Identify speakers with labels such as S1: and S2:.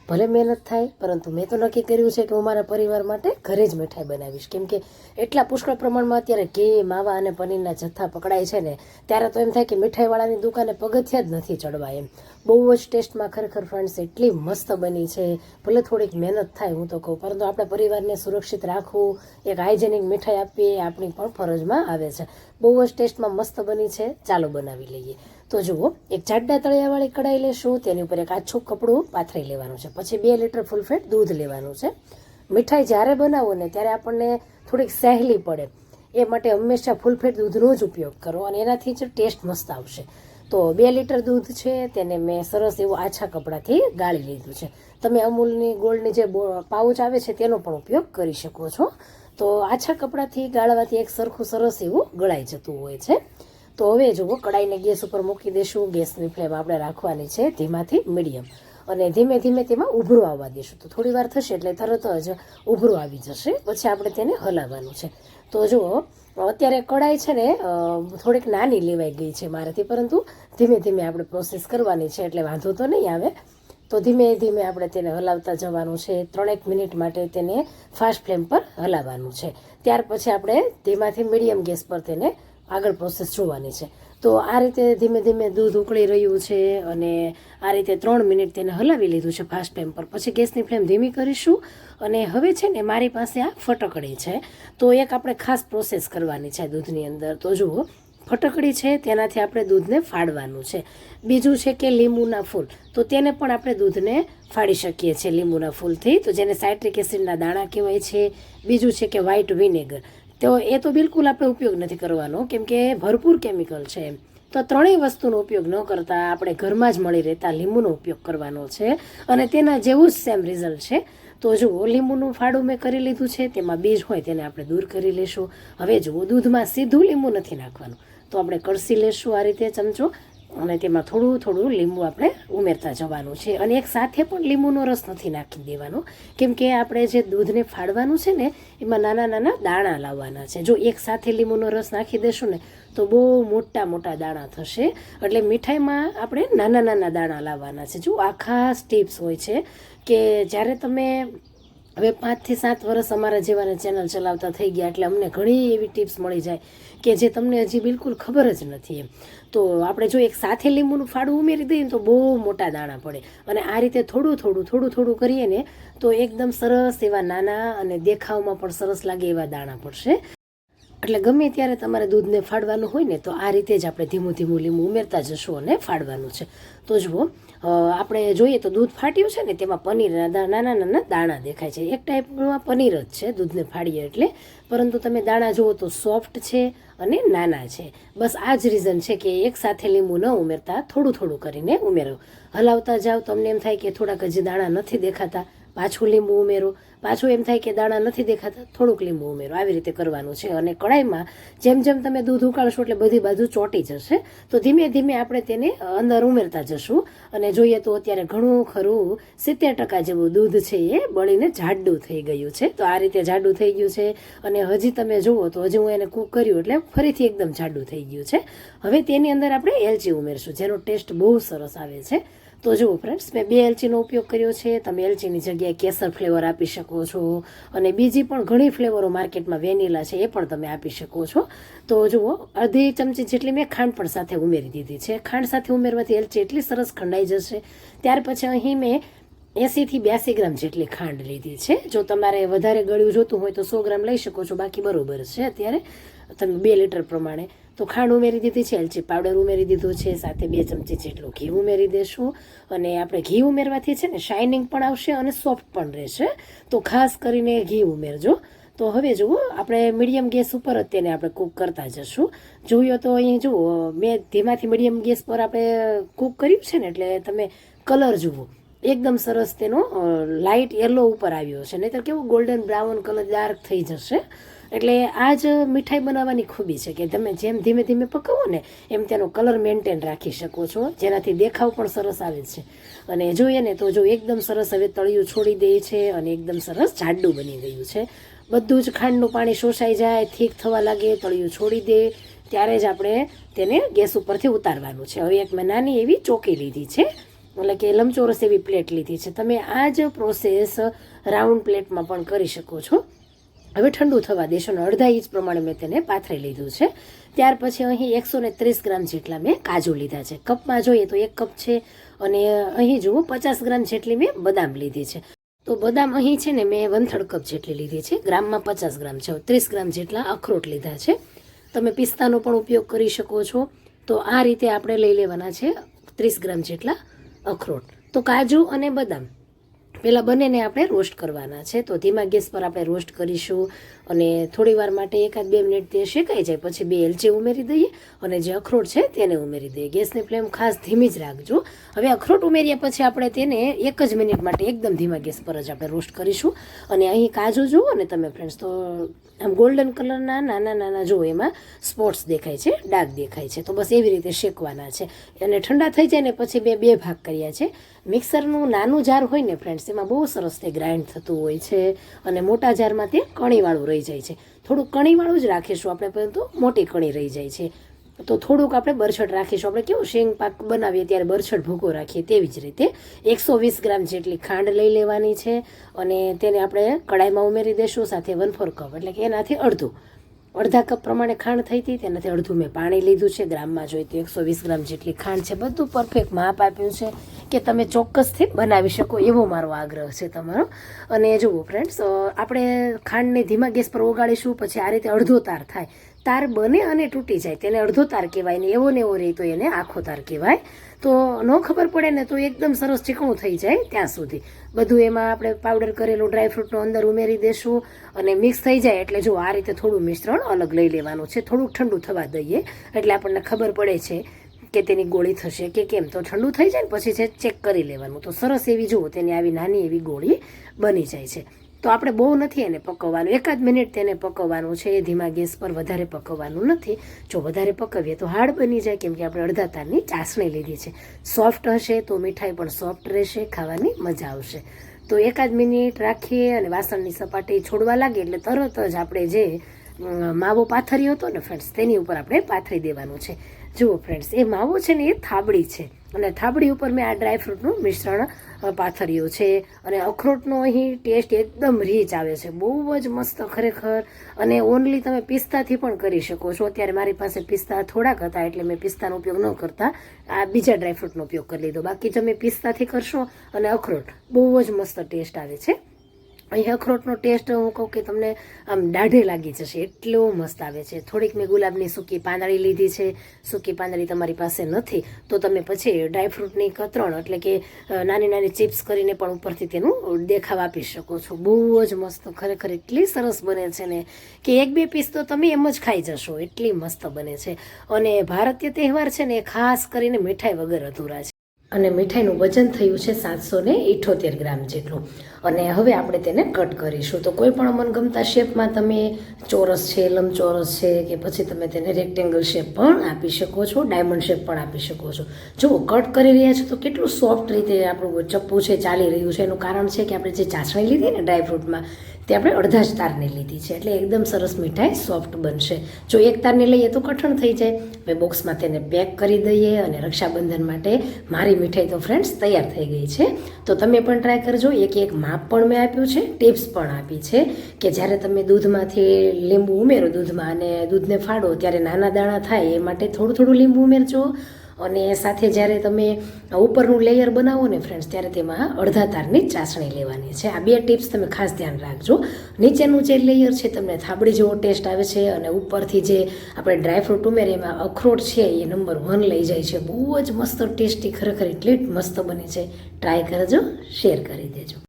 S1: ભલે મહેનત થાય, પરંતુ મેં તો નક્કી કર્યું છે કે હું મારા પરિવાર માટે ઘરે જ મીઠાઈ બનાવીશ. કેમ કે એટલા પુષ્કળ પ્રમાણમાં અત્યારે ઘી, માવા અને પનીરના જથ્થા પકડાય છે ને, ત્યારે તો એમ થાય કે મીઠાઈવાળાની દુકાને પગથિયા જ નથી ચડવા એમ. બહુ જ ટેસ્ટમાં ખરેખર ફ્રેન્ડ્સ એટલી મસ્ત બની છે. ભલે થોડીક મહેનત થાય હું તો કહું, પરંતુ આપણે પરિવારને સુરક્ષિત રાખવું, એક હાઇજેનિક મીઠાઈ આપવી એ આપણી પણ ફરજમાં આવે છે. બહુ જ ટેસ્ટમાં મસ્ત બની છે. ચાલો બનાવી લઈએ. તો જુઓ, એક જાડા તળિયાવાળી કઢાઈ લેશું, તેની ઉપર એક આછું કપડું પાથરી લેવાનું છે. પછી 2 લીટર ફૂલ ફેટ દૂધ લેવાનું છે. મીઠાઈ જ્યારે બનાવો ને ત્યારે આપણને થોડીક સહેલી પડે એ માટે હંમેશા ફૂલ ફેટ દૂધનો જ ઉપયોગ કરો, અને એનાથી જ ટેસ્ટ મસ્ત આવશે. તો 2 લીટર દૂધ છે તેને મેં સરસ એવું આછા કપડાથી ગાળી લીધું છે. તમે અમૂલની ગોળની જે પાઉચ આવે છે તેનો પણ ઉપયોગ કરી શકો છો. તો આછા કપડાથી ગાળવાથી એક સરખું સરસ એવું ગળાઈ જતું હોય છે. તો હવે જુઓ, કડાઈને ગેસ ઉપર મૂકી દઈશું. ગેસની ફ્લેમ આપણે રાખવાની છે ધીમાથી મીડિયમ, અને ધીમે ધીમે તેમાં ઉભરો આવવા દઈશું. તો થોડી વાર થશે એટલે તરત જ ઉભરો આવી જશે. પછી આપણે તેને હલાવવાનું છે. તો જુઓ, અત્યારે કડાઈ છે ને થોડીક નાની લેવાઈ ગઈ છે મારાથી, પરંતુ ધીમે ધીમે આપણે પ્રોસેસ કરવાની છે એટલે વાંધો તો નહીં આવે. તો ધીમે ધીમે આપણે તેને હલાવતા જવાનું છે. 3-1 મિનિટ માટે તેને ફાસ્ટ ફ્લેમ પર હલાવવાનું છે. ત્યાર પછી આપણે ધીમાથી મીડિયમ ગેસ પર તેને આગળ પ્રોસેસ જોવાની છે. તો આ રીતે ધીમે ધીમે દૂધ ઉકળી રહ્યું છે, અને આ રીતે 3 મિનિટ તેને હલાવી લીધું છે ફાસ્ટ ફ્લેમ પર. પછી ગેસની ફ્લેમ ધીમી કરીશું, અને હવે છે ને મારી પાસે આ ફટકડી છે. તો એક આપણે ખાસ પ્રોસેસ કરવાની છે દૂધની અંદર. તો જુઓ, ફટકડી છે તેનાથી આપણે દૂધને ફાડવાનું છે. બીજું છે કે લીંબુના ફૂલ, તો તેને પણ આપણે દૂધને ફાડી શકીએ છીએ લીંબુના ફૂલથી, તો જેને સાઇટ્રિક એસિડના દાણા કહેવાય છે. બીજું છે કે વ્હાઇટ વિનેગર, તો એ તો બિલકુલ આપણે ઉપયોગ નથી કરવાનો, કેમ કે ભરપૂર કેમિકલ છે એમ. તો ત્રણેય વસ્તુનો ઉપયોગ ન કરતા આપણે ઘરમાં જ મળી રહેતા લીંબુનો ઉપયોગ કરવાનો છે, અને તેના જેવું જ સેમ રિઝલ્ટ છે. તો જુઓ, લીંબુનું ફાડું મેં કરી લીધું છે. તેમાં બીજ હોય તેને આપણે દૂર કરી લેશું. હવે જુઓ, દૂધમાં સીધું લીંબુ નથી નાખવાનું, તો આપણે કળસી લેશું આ રીતે ચમચો, અને તેમાં થોડું થોડું લીંબુ આપણે ઉમેરતા જવાનું છે. અને એક સાથે પણ લીંબુનો રસ નથી નાખી દેવાનો, કેમ કે આપણે જે દૂધને ફાડવાનું છે ને એમાં નાના નાના દાણા લાવવાના છે. જો એક સાથે લીંબુનો રસ નાખી દેશું ને તો બહુ મોટા મોટા દાણા થશે. એટલે મીઠાઈમાં આપણે નાના નાના દાણા લાવવાના છે. જો આ ખાસ ટિપ્સ હોય છે કે જ્યારે તમે હવે 5 થી 7 વર્ષ અમારા જેવાને ચેનલ ચલાવતા થઈ ગયા, એટલે અમને ઘણી એવી ટિપ્સ મળી જાય કે જે તમને હજી બિલકુલ ખબર જ નથી એમ. તો આપણે જો એક સાથે લીંબુનું ફાડું ઉમેરી દઈએ તો બહુ મોટા દાણા પડે, અને આ રીતે થોડું થોડું કરીએ ને તો એકદમ સરસ એવા નાના, અને દેખાવમાં પણ સરસ લાગે એવા દાણા પડશે. એટલે ગમે ત્યારે તમારે દૂધને ફાડવાનું હોય ને તો આ રીતે જ આપણે ધીમું ધીમું લીંબુ ઉમેરતા જશું અને ફાડવાનું છે. તો જુઓ, આપણે જોઈએ તો દૂધ ફાટ્યું છે ને તેમાં પનીરના નાના નાના દાણા દેખાય છે. એક ટાઈપમાં પનીર જ છે દૂધને ફાડીએ એટલે, પરંતુ તમે દાણા જુઓ તો સોફ્ટ છે અને નાના છે. બસ આ જ રીઝન છે કે એક સાથે લીંબુ ન ઉમેરતા થોડું કરીને ઉમેરો. હલાવતા જાઓ, તમને એમ થાય કે થોડાક હજી દાણા નથી દેખાતા, પાછું લીંબુ ઉમેરો. પાછું એમ થાય કે દાણા નથી દેખાતા, થોડુંક લીંબુ ઉમેરો. આવી રીતે કરવાનું છે. અને કડાઈમાં જેમ જેમ તમે દૂધ ઉકાળશો એટલે બધી બાજુ ચોંટી જશે. તો ધીમે ધીમે આપણે તેને અંદર ઉમેરતા જશું, અને જોઈએ તો અત્યારે ઘણું ખરું 70% જેવું દૂધ છે એ બળીને જાડું થઈ ગયું છે. તો આ રીતે જાડું થઈ ગયું છે, અને હજી તમે જુઓ તો હજી હું એને કૂક કર્યું એટલે ફરીથી એકદમ જાડું થઈ ગયું છે. હવે તેની અંદર આપણે એલચી ઉમેરશું, જેનો ટેસ્ટ બહુ સરસ આવે છે. તો જુઓ ફ્રેન્ડ્સ, મેં 2 એલચીનો ઉપયોગ કર્યો છે. તમે એલચીની જગ્યાએ કેસર ફ્લેવર આપી શકો છો, અને બીજી પણ ઘણી ફ્લેવરો માર્કેટમાં વેનીલા છે એ પણ તમે આપી શકો છો. તો જુઓ, અડધી ચમચી જેટલી મેં ખાંડ પણ સાથે ઉમેરી દીધી છે. ખાંડ સાથે ઉમેરવાથી એલચી એટલી સરસ ખંડાઈ જશે. ત્યાર પછી અહીં મેં 80 થી 82 ગ્રામ જેટલી ખાંડ લીધી છે. જો તમારે વધારે ગળ્યું જોતું હોય તો 100 ગ્રામ લઈ શકો છો, બાકી બરોબર છે અત્યારે તમે 2 લીટર પ્રમાણે. તો ખાંડ ઉમેરી દીધી છે, એલચી પાવડર ઉમેરી દીધો છે, સાથે 2 ચમચી જેટલું ઘી ઉમેરી દેશું. અને આપણે ઘી ઉમેરવાથી છે ને શાઇનિંગ પણ આવશે અને સોફ્ટ પણ રહેશે, તો ખાસ કરીને ઘી ઉમેરજો. તો હવે જુઓ, આપણે મીડિયમ ગેસ ઉપર જ તેને આપણે કૂક કરતા જશું. જોયો તો અહીં જુઓ, મેં ધીમાથી મીડિયમ ગેસ પર આપણે કૂક કર્યું છે ને, એટલે તમે કલર જુઓ એકદમ સરસ તેનો લાઇટ યલો ઉપર આવ્યો છે, નહીંતર કેવું ગોલ્ડન બ્રાઉન કલર ડાર્ક થઈ જશે. એટલે આ જ મીઠાઈ બનાવવાની ખૂબી છે કે તમે જેમ ધીમે ધીમે પકાવો ને એમ તેનો કલર મેન્ટેન રાખી શકો છો, જેનાથી દેખાવ પણ સરસ આવે છે. અને જોઈએ ને તો જો એકદમ સરસ હવે તળિયું છોડી દે છે, અને એકદમ સરસ જાડું બની ગયું છે. બધું જ ખાંડનું પાણી શોષાઈ જાય, થીક થવા લાગે, તળિયું છોડી દે, ત્યારે જ આપણે તેને ગેસ ઉપરથી ઉતારવાનું છે. હવે એક મેં નાની એવી ચોકી લીધી છે, એટલે કે લંબચોરસ એવી પ્લેટ લીધી છે. તમે આ જ પ્રોસેસ રાઉન્ડ પ્લેટમાં પણ કરી શકો છો. હવે ઠંડુ થવા દેશો અને અડધા ઇંચ પ્રમાણે મેં તેને પાથરી લીધું છે. ત્યાર પછી અહીં 130 ગ્રામ જેટલા મેં કાજુ લીધા છે. કપમાં જોઈએ તો 1 કપ છે અને અહીં જુઓ 50 ગ્રામ જેટલી મેં બદામ લીધી છે. તો બદામ અહીં છે ને મેં 1/3 કપ જેટલી લીધી છે. ગ્રામમાં 50 ગ્રામ છે. 30 ગ્રામ જેટલા અખરોટ લીધા છે. તમે પિસ્તાનો પણ ઉપયોગ કરી શકો છો. તો આ રીતે આપણે લઈ લેવાના છે 30 ગ્રામ જેટલા અખરોટ. તો કાજુ અને બદામ પહેલાં બંનેને આપણે રોસ્ટ કરવાના છે. તો ધીમા ગેસ પર આપણે રોસ્ટ કરીશું અને થોડી વાર માટે 1-2 મિનિટ તે શેકાઈ જાય પછી 2 એલચી ઉમેરી દઈએ અને જે અખરોટ છે તેને ઉમેરી દઈએ. ગેસની ફ્લેમ ખાસ ધીમી જ રાખજો. હવે અખરોટ ઉમેર્યા પછી આપણે તેને 1 જ મિનિટ માટે એકદમ ધીમા ગેસ પર જ આપણે રોસ્ટ કરીશું. અને અહીં કાજુ જુઓ ને તમે ફ્રેન્ડ્સ, તો આમ ગોલ્ડન કલરના નાના જુઓ એમાં સ્પોટ્સ દેખાય છે, ડાઘ દેખાય છે. તો બસ એવી રીતે શેકવાના છે અને ઠંડા થઈ જાય ને પછી બે ભાગ કર્યા છે. મિક્સરનું નાનું જાર હોય ને ફ્રેન્ડ્સ, એમાં બહુ સરસ તે ગ્રાઇન્ડ થતું હોય છે અને મોટા જારમાં તે કણીવાળું રહી જાય છે. થોડુંક કણીવાળું જ રાખીશું આપણે, પરંતુ મોટી કણી રહી જાય છે. તો થોડુંક આપણે બરછટ રાખીશું. આપણે કેવું શેંગ પાક બનાવીએ ત્યારે બરછટ ભૂકો રાખીએ તેવી જ રીતે 120 ગ્રામ જેટલી ખાંડ લઈ લેવાની છે અને તેને આપણે કડાઈમાં ઉમેરી દઈશું સાથે 1/4 કપ એટલે કે એનાથી અડધા કપ પ્રમાણે ખાંડ થઈ હતી, તેનાથી અડધું મેં પાણી લીધું છે. ગ્રામમાં જોઈએ તો 120 ગ્રામ જેટલી ખાંડ છે. બધું પરફેક્ટ માપ આપ્યું છે કે તમે ચોક્કસથી બનાવી શકો એવો મારો આગ્રહ છે તમારો. અને જુઓ ફ્રેન્ડ્સ, આપણે ખાંડને ધીમા ગેસ પર ઓગાળીશું. પછી આ રીતે અડધો તાર થાય, તાર બને અને તૂટી જાય તેને અડધો તાર કહેવાય ને એવો ને એવો રહે તો એને આખો તાર કહેવાય. તો ન ખબર પડે ને તો એકદમ સરસ ચીકણું થઈ જાય ત્યાં સુધી બધું એમાં આપણે પાવડર કરેલું ડ્રાયફ્રૂટનો અંદર ઉમેરી દેશું અને મિક્સ થઈ જાય એટલે જો આ રીતે થોડું મિશ્રણ અલગ લઈ લેવાનું છે. થોડુંક ઠંડુ થવા દઈએ એટલે આપણને ખબર પડે છે કે તેની ગોળી થશે કે કેમ. તો ઠંડુ થઈ જાય ને પછી છે ચેક કરી લેવાનું. તો સરસ એવી જુઓ તેની આવી નાની એવી ગોળી બની જાય છે. તો આપણે બહુ નથી એને પકવવાનું, 1 મિનિટ તેને પકવવાનું છે. એ ધીમા ગેસ પર વધારે પકવવાનું નથી. જો વધારે પકવીએ તો હાર્ડ બની જાય કેમ કે આપણે અડધા તારની ચાસણી લીધી છે. સોફ્ટ હશે તો મીઠાઈ પણ સોફ્ટ રહેશે, ખાવાની મજા આવશે. તો 1 મિનિટ રાખીએ અને વાસણની સપાટી છોડવા લાગે એટલે તરત જ આપણે જે માવો પાથર્યો હતો ને ફ્રેન્ડ્સ, તેની ઉપર આપણે પાથરી દેવાનું છે. જુઓ ફ્રેન્ડ્સ, એ માવો છે ને એ થાબડી છે અને થાબડી ઉપર મેં આ ડ્રાયફ્રૂટનું મિશ્રણ પાથર્યું છે અને અખરોટનો અહીં ટેસ્ટ એકદમ રીચ આવે છે, બહુ જ મસ્ત ખરેખર. અને ઓનલી તમે પિસ્તાથી પણ કરી શકો છો. અત્યારે મારી પાસે પિસ્તા થોડાક હતા એટલે મેં પિસ્તાનો ઉપયોગ ન કરતા આ બીજા ડ્રાયફ્રૂટનો ઉપયોગ કરી લીધો. બાકી તમે પિસ્તાથી કરશો અને અખરોટ બહુ જ મસ્ત ટેસ્ટ આવે છે. અહીં અખરોટનો ટેસ્ટ હું કહું કે તમને આમ દાઢે લાગી જશે એટલો મસ્ત આવે છે. થોડીક મેં ગુલાબની સૂકી પાંદડી લીધી છે. સૂકી પાંદડી તમારી પાસે નથી તો તમે પછી ડ્રાયફ્રૂટની કતરણ એટલે કે નાની ચિપ્સ કરીને પણ ઉપરથી તેનું દેખાવ આપી શકો છો. બહુ જ મસ્ત ખરેખર એટલી સરસ બને છે ને કે 1-2 પીસ તો તમે એમ જ ખાઈ જશો, એટલી મસ્ત બને છે. અને ભારતીય તહેવાર છે ને ખાસ કરીને મીઠાઈ વગર અધૂરા છે. અને મીઠાઈનું વજન થયું છે 778 ગ્રામ જેટલું. અને હવે આપણે તેને કટ કરીશું. તો કોઈ પણ મનગમતા શેપમાં તમે ચોરસ છે, લંબચોરસ છે કે પછી તમે તેને રેક્ટેંગલ શેપ પણ આપી શકો છો, ડાયમંડ શેપ પણ આપી શકો છો. જુઓ કટ કરી રહ્યા છો તો કેટલું સોફ્ટ રીતે આપણું ચપ્પુ છે ચાલી રહ્યું છે. એનું કારણ છે કે આપણે જે ચાસણી લીધી ને ડ્રાયફ્રૂટમાં તે આપણે અડધા જ તારની લીધી છે એટલે એકદમ સરસ મીઠાઈ સોફ્ટ બનશે. જો 1 તારની લઈએ તો કઠણ થઈ જાય. હવે બોક્સમાં તેને પેક કરી દઈએ અને રક્ષાબંધન માટે મારી મીઠાઈ તો ફ્રેન્ડ્સ તૈયાર થઈ ગઈ છે. તો તમે પણ ટ્રાય કરજો. એક માપ પણ મેં આપ્યું છે, ટિપ્સ પણ આપી છે કે જ્યારે તમે દૂધમાંથી લીંબુ ઉમેરો દૂધમાં અને દૂધને ફાડો ત્યારે નાના દાણા થાય એ માટે થોડું લીંબુ ઉમેરજો. અને સાથે જ્યારે તમે ઉપરનું લેયર બનાવો ને ફ્રેન્ડ્સ ત્યારે તેમાં અડધા તારની ચાસણી લેવાની છે. આ 2 ટિપ્સ તમે ખાસ ધ્યાન રાખજો. નીચેનું જે લેયર છે તમને થાબડી જેવો ટેસ્ટ આવે છે અને ઉપરથી જે આપણે ડ્રાયફ્રૂટ ઉમેરીએ એમાં અખરોટ છે એ નંબર 1 લઈ જાય છે. બહુ જ મસ્ત ટેસ્ટી ખરેખર એટલી મસ્ત બની છે. ટ્રાય કરજો, શેર કરી દેજો.